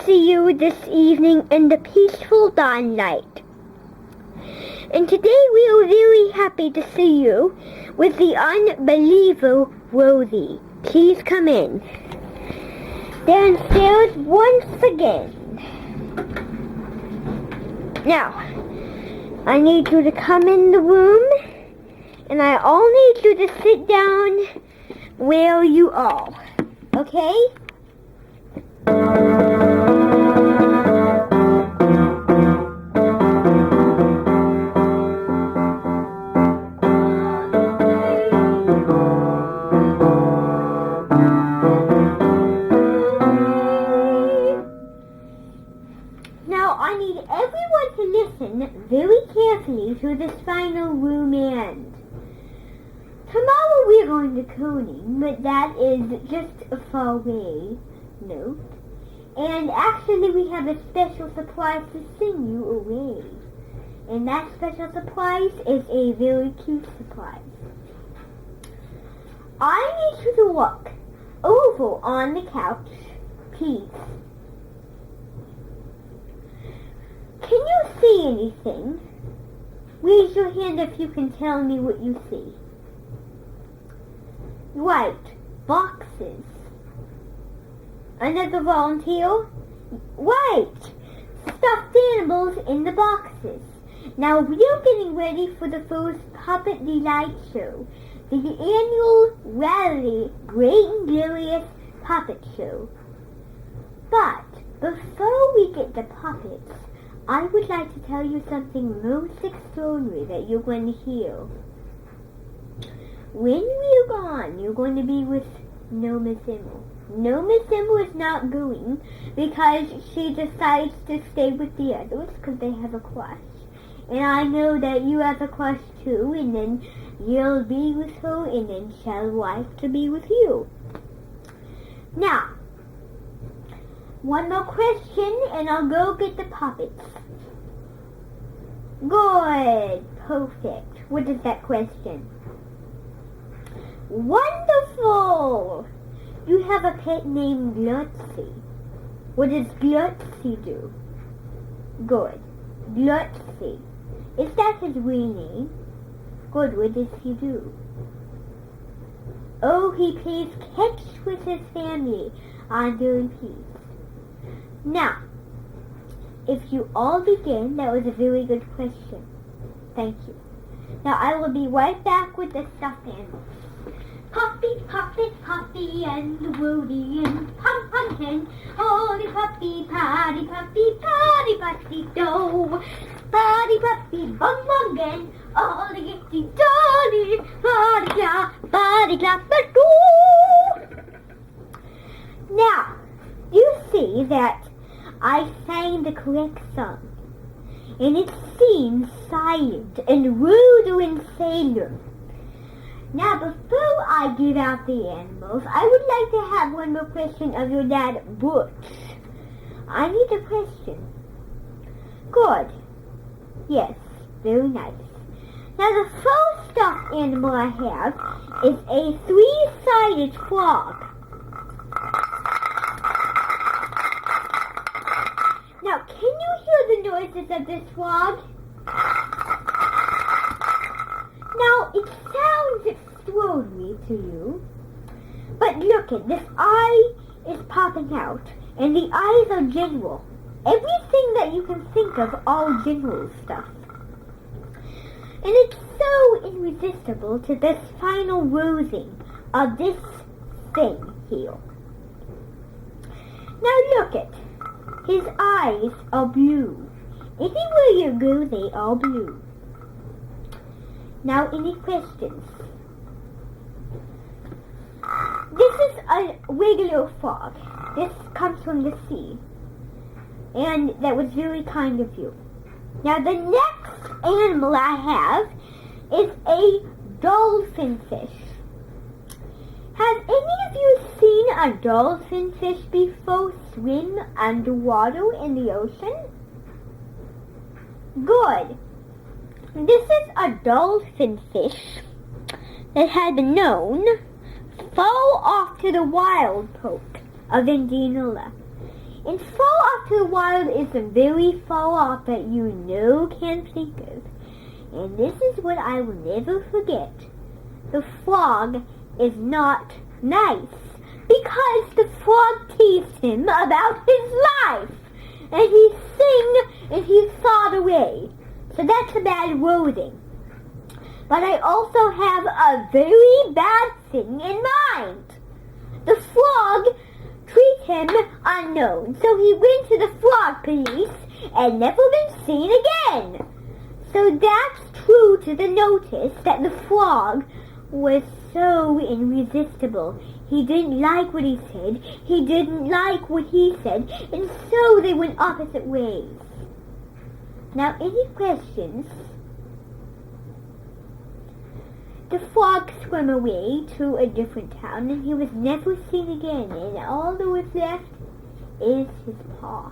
see you this evening in the peaceful dawnlight. And today we are very happy to see you with the unbelievable Rosie. Please come in. Downstairs once again. Now, I need you to come in the room, and I all need you to sit down where you are. Okay? Now, I need everyone to listen very carefully to this final remand. Tomorrow we're going to Coney, but that is just a far away note. And actually we have a special surprise to send you away. And that special surprise is a very cute surprise. I need you to look over on the couch, please. Can you see anything? Raise your hand if you can tell me what you see. Right, boxes. Another volunteer? Right, stuffed animals in the boxes. Now we're getting ready for the first Puppet Delight Show, the annual, rarely great and glorious puppet show. But before we get the puppets, I would like to tell you something most extraordinary that you're going to hear. When we're gone, you're going to be with Noma Zimmel. Noma Zimmel is not going because she decides to stay with the others because they have a crush. And I know that you have a crush too, and then you'll be with her, and then she'll like to be with you. Now, one more question, and I'll go get the puppets. Good. Perfect. What is that question? Wonderful! You have a pet named Glutzy. What does Glutzy do? Good. Glutzy. Is that his real name? Good. What does he do? Oh, he plays catch with his family on the repeat. Now, if you all begin, that was a very good question. Thank you. Now, I will be right back with the stuffed animals. Puppy, puppet, puppy, and Woody, and Pumpkin. Oh, the puppy, patty, puppy, do. Patty, puppy, bum, bum, and all the gifty dolly, patty, clap, do. Now, you see that I sang the correct song, and it seems silent and rude and sailor. Now, before I give out the animals, I would like to have one more question of your dad, Butch. I need a question. Good. Yes, very nice. Now, the first stuffed animal I have is a three-sided frog. Now, can you hear the noises of this frog? Now, it sounds extraordinary to you, but look at this eye is popping out, and the eyes are general. Everything that you can think of, all general stuff. And it's so irresistible to this final rosing of this thing here. Now look at, his eyes are blue. Everywhere you go, they are blue. Now, any questions? This is a regular frog. This comes from the sea. And that was very kind of you. Now, the next animal I have is a dolphin fish. Have any of you seen a dolphin fish before swim underwater in the ocean? Good. This is a dolphin fish that had been known far off to the wild part of Indianola. And far off to the wild is the very far off that you can't think of. And this is what I will never forget. The frog is not nice because the frog teased him about his life. And he sang and he thought away. So that's a bad wording. But I also have a very bad thing in mind. The frog treated him unknown, so he went to the frog police and never been seen again. So that's true to the notice that the frog was so irresistible. He didn't like what he said, he didn't like what he said, and so they went opposite ways. Now, any questions? The frog swam away to a different town, and he was never seen again, and all that was left is his paw.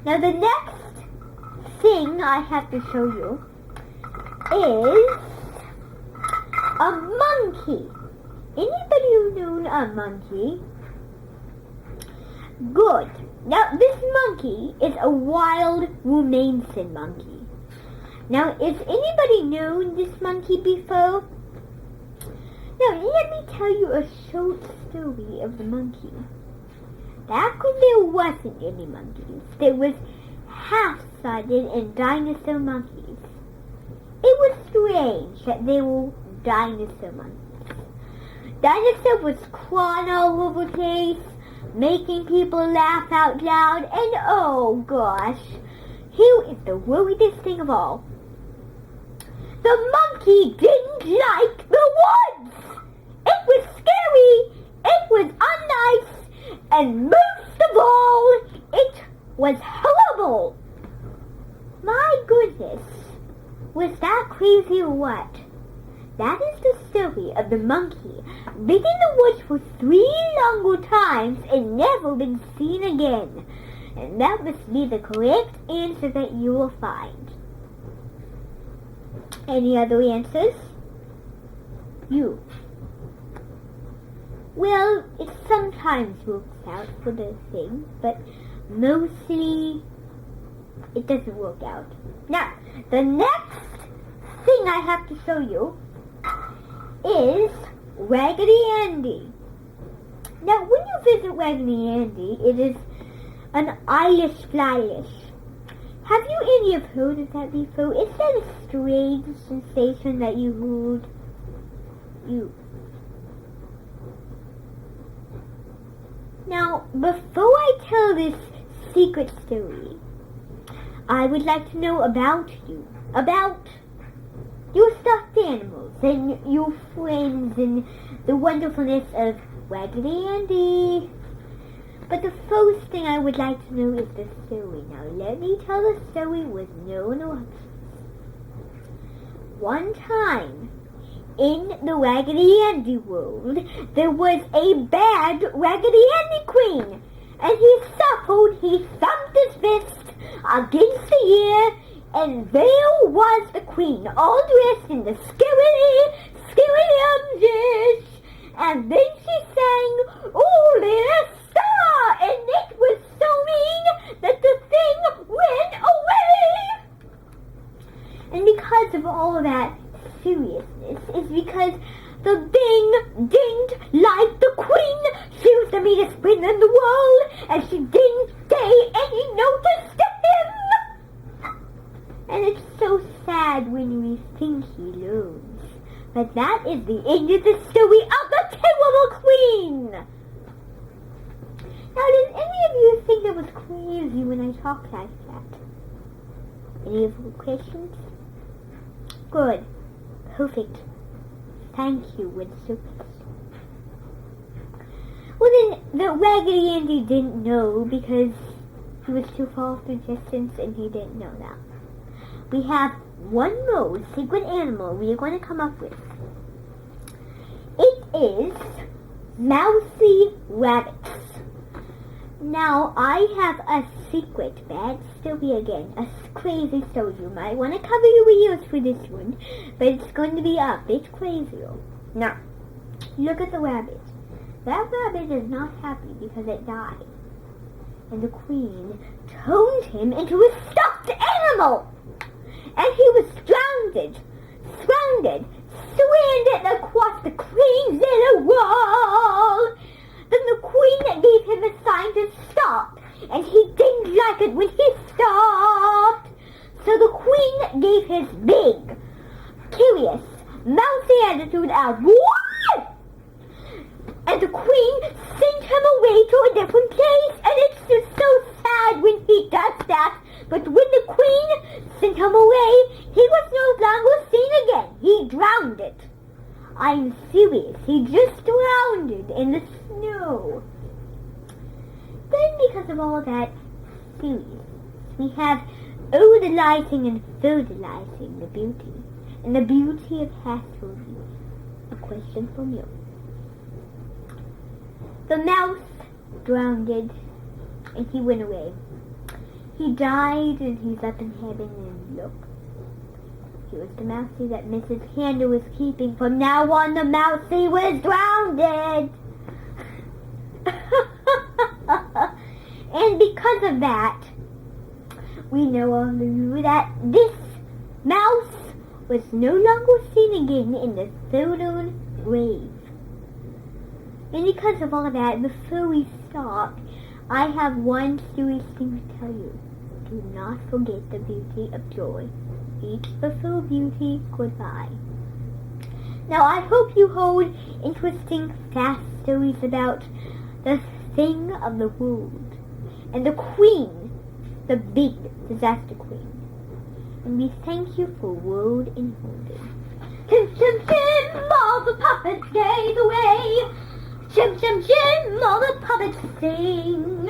Now, the next thing I have to show you is a monkey. Anybody who known a monkey? Good. Now, this monkey is a wild Rumanian monkey. Now, has anybody known this monkey before? Now, let me tell you a short story of the monkey. Back when there wasn't any monkeys, there was half-sided and dinosaur monkeys. It was strange that they were dinosaur monkeys. Dinosaur was crawling all over the place, making people laugh out loud, and oh gosh, here is the weirdest thing of all. The monkey didn't like the woods. It was scary, it was unnice, and most of all, it was horrible. My goodness, was that crazy or what? That is the story of the monkey living in the woods for 3 longer times and never been seen again. And that must be the correct answer that you will find. Any other answers? You. Well, it sometimes works out for the thing, but mostly it doesn't work out. Now, the next thing I have to show you is Raggedy Andy. Now, when you visit Raggedy Andy, it is an Irish Flylish. Have you any of heard of that before? Is that a strange sensation that you heard? Now, before I tell this secret story, I would like to know about you. About your stuffed animals and your friends and the wonderfulness of Raggedy Andy. But the first thing I would like to know is the story. Now let me tell the story with no interruptions. One time, in the Raggedy Andy world, there was a bad Raggedy Andy queen. And he thumped his fist against the air, and there was the queen, all dressed in the skilly dish. And then she sang, "Oh, let us star!" And it was so mean that the thing went away. And because of all of that seriousness is because the thing didn't like the queen. She was the meanest queen in the world, and she didn't pay any notice to him. And it's so sad when we think he learns. But that is the end of the story of the terrible queen. Now, did any of you think that was crazy when I talked like that? Any of you questions? Good. Perfect. Thank you, Winston. Well, then, the Raggedy Andy didn't know because he was too far off the distance and he didn't know that. We have one more secret animal we are going to come up with. It is mousy rabbits. Now, I have a secret bad story again, a crazy story. You might want to cover your ears for this one, but it's going to be a bit crazier. Now, look at the rabbit. That rabbit is not happy because it died. and the queen turned him into a stuffed animal. And he was stranded across the queen's little wall. Then the queen gave him a sign to stop, and he didn't like it when he stopped. So the queen gave his big, curious, mousy attitude out. What? And the queen sent him away to a different place, and it's just so sad when he does that. But when the queen sent him away, he was no longer seen again. He drowned it. I'm serious. He just drowned it in the snow. Then, because of all that serious, we have odalizing and fertilizing the beauty. And the beauty of Hasselby. A question from you. The mouse drowned and he went away. He died and he's up in heaven, and look. He was the mousey that Mrs. Handel was keeping. From now on, the mousey was drowned. And because of that, we know all of you that this mouse was no longer seen again in the fertile grave. And because of all that, before we stop, I have one serious thing to tell you. Do not forget the beauty of joy. Eat the full beauty. Goodbye. Now, I hope you heard interesting, fast stories about the thing of the world and the queen, the big disaster queen. And we thank you for word and holding. Tim, Tim, Tim, all the puppets gave away. Jim, Jim, Jim, all the puppets sing.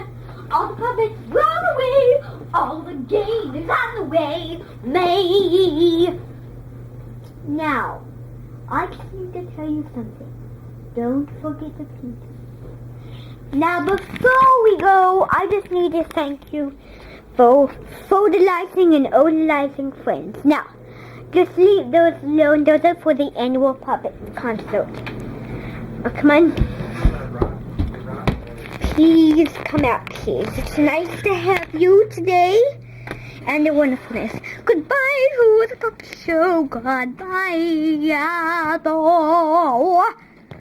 All the puppets run away. All the game is on the way. May. Now, I just need to tell you something. Don't forget the beauty. Now, before we go, I just need to thank you for fertilizing and odalizing friends. Now, just leave those alone. Those are for the annual puppet concert. Oh, come on. Please come out, please. It's nice to have you today. And the wonderfulness. Goodbye to the puppet show. Goodbye.